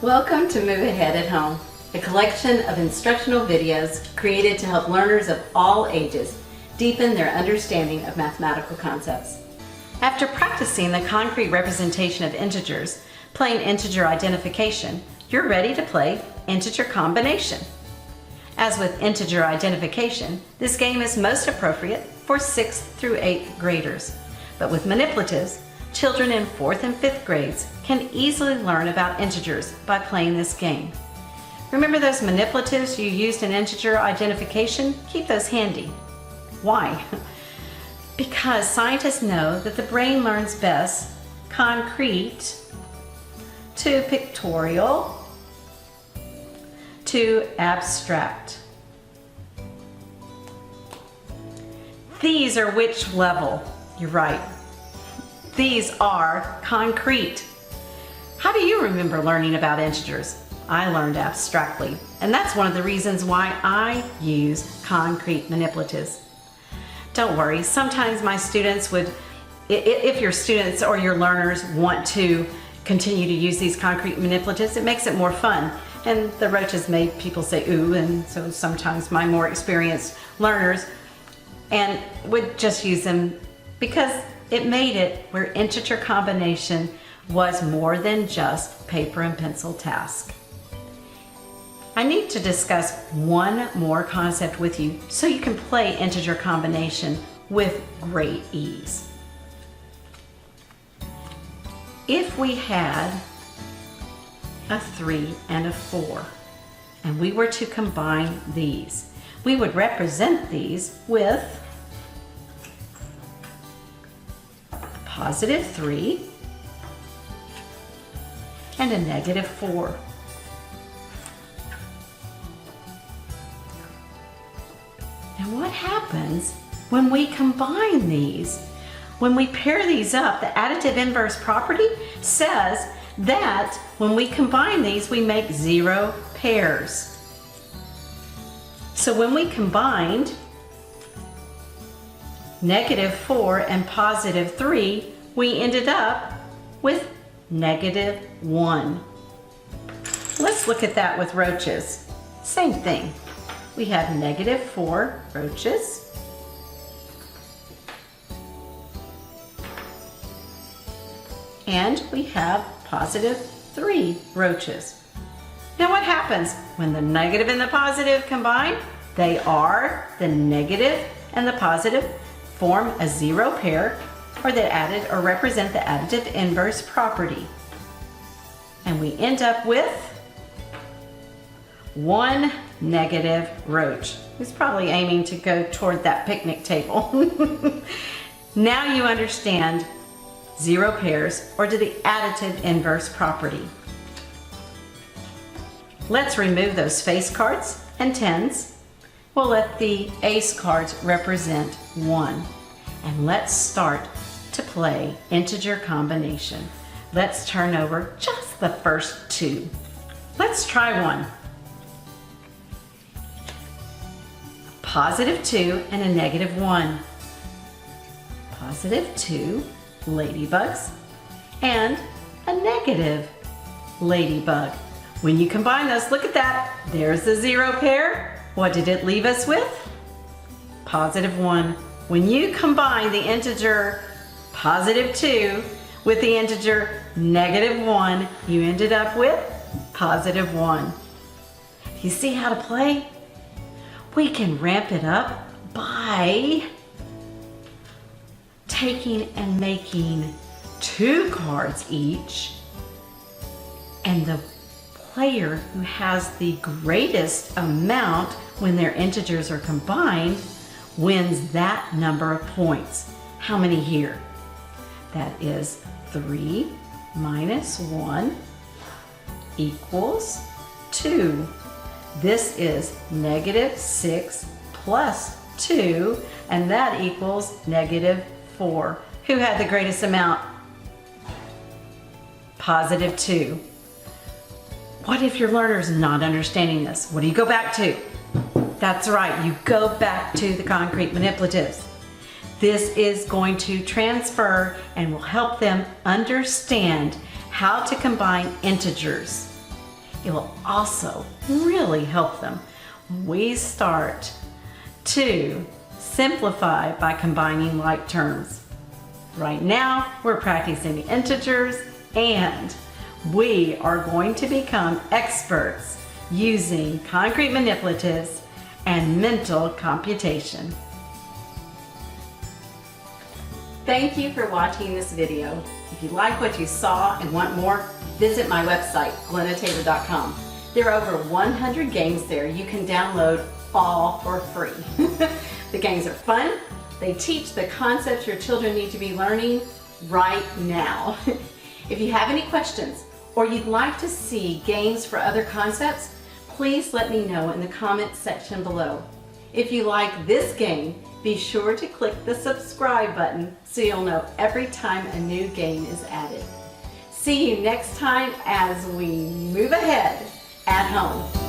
Welcome to Move Ahead at Home, a collection of instructional videos created to help learners of all ages deepen their understanding of mathematical concepts. After practicing the concrete representation of integers, playing integer identification, you're ready to play integer combination. As with integer identification, this game is most appropriate for 6th through 8th graders. But with manipulatives, children in 4th and 5th grades can easily learn about integers by playing this game. Remember those manipulatives you used in integer identification? Keep those handy. Why? Because scientists know that the brain learns best concrete to pictorial to abstract. These are which level? You're right. These are concrete. How do you remember learning about integers? I learned abstractly, and that's one of the reasons why I use concrete manipulatives. Don't worry, sometimes my students would, if your students or your learners want to continue to use these concrete manipulatives, it makes it more fun. And the roaches made people say ooh, and so sometimes my more experienced learners and would just use them because it made it where integer combination was more than just paper and pencil task. I need to discuss one more concept with you so you can play integer combination with great ease. If we had a 3 and a 4 and we were to combine these, we would represent these with positive 3 and a negative 4. Now what happens when we combine these? When we pair these up, the additive inverse property says that when we combine these, we make 0 pairs. So when we combined negative 4 and positive 3, we ended up with negative 1. Let's look at that with roaches. Same thing. We have negative 4 roaches. And we have positive 3 roaches. Now what happens when the negative and the positive combine? They are, the negative and the positive form a 0 pair, or they added or represent the additive inverse property. And we end up with 1 negative roach, who's probably aiming to go toward that picnic table. Now you understand 0 pairs, or to the additive inverse property. Let's remove those face cards and 10s. We'll let the ace cards represent 1. And let's start to play integer combination. Let's turn over just the first 2. Let's try one. Positive 2 and a negative 1. Positive 2 ladybugs and a negative ladybug. When you combine those, look at that. There's the 0 pair. What did it leave us with? Positive 1. When you combine the integer positive 2 with the integer negative 1, you ended up with positive 1. You see how to play? We can ramp it up by taking and making 2 cards each, and the player who has the greatest amount when their integers are combined wins that number of points. How many here? That is 3 minus 1 equals 2. This is negative 6 plus 2, and that equals negative 4. Who had the greatest amount? Positive 2. What if your learner's not understanding this? What do you go back to? That's right, you go back to the concrete manipulatives. This is going to transfer and will help them understand how to combine integers. It will also really help them when we start to simplify by combining like terms. Right now, we're practicing the integers, and we are going to become experts using concrete manipulatives and mental computation. Thank you for watching this video. If you like what you saw and want more, visit my website, glennatabor.com. There are over 100 games there you can download all for free. The games are fun. They teach the concepts your children need to be learning right now. If you have any questions or you'd like to see games for other concepts, please let me know in the comments section below. If you like this game, be sure to click the subscribe button so you'll know every time a new game is added. See you next time as we move ahead at home.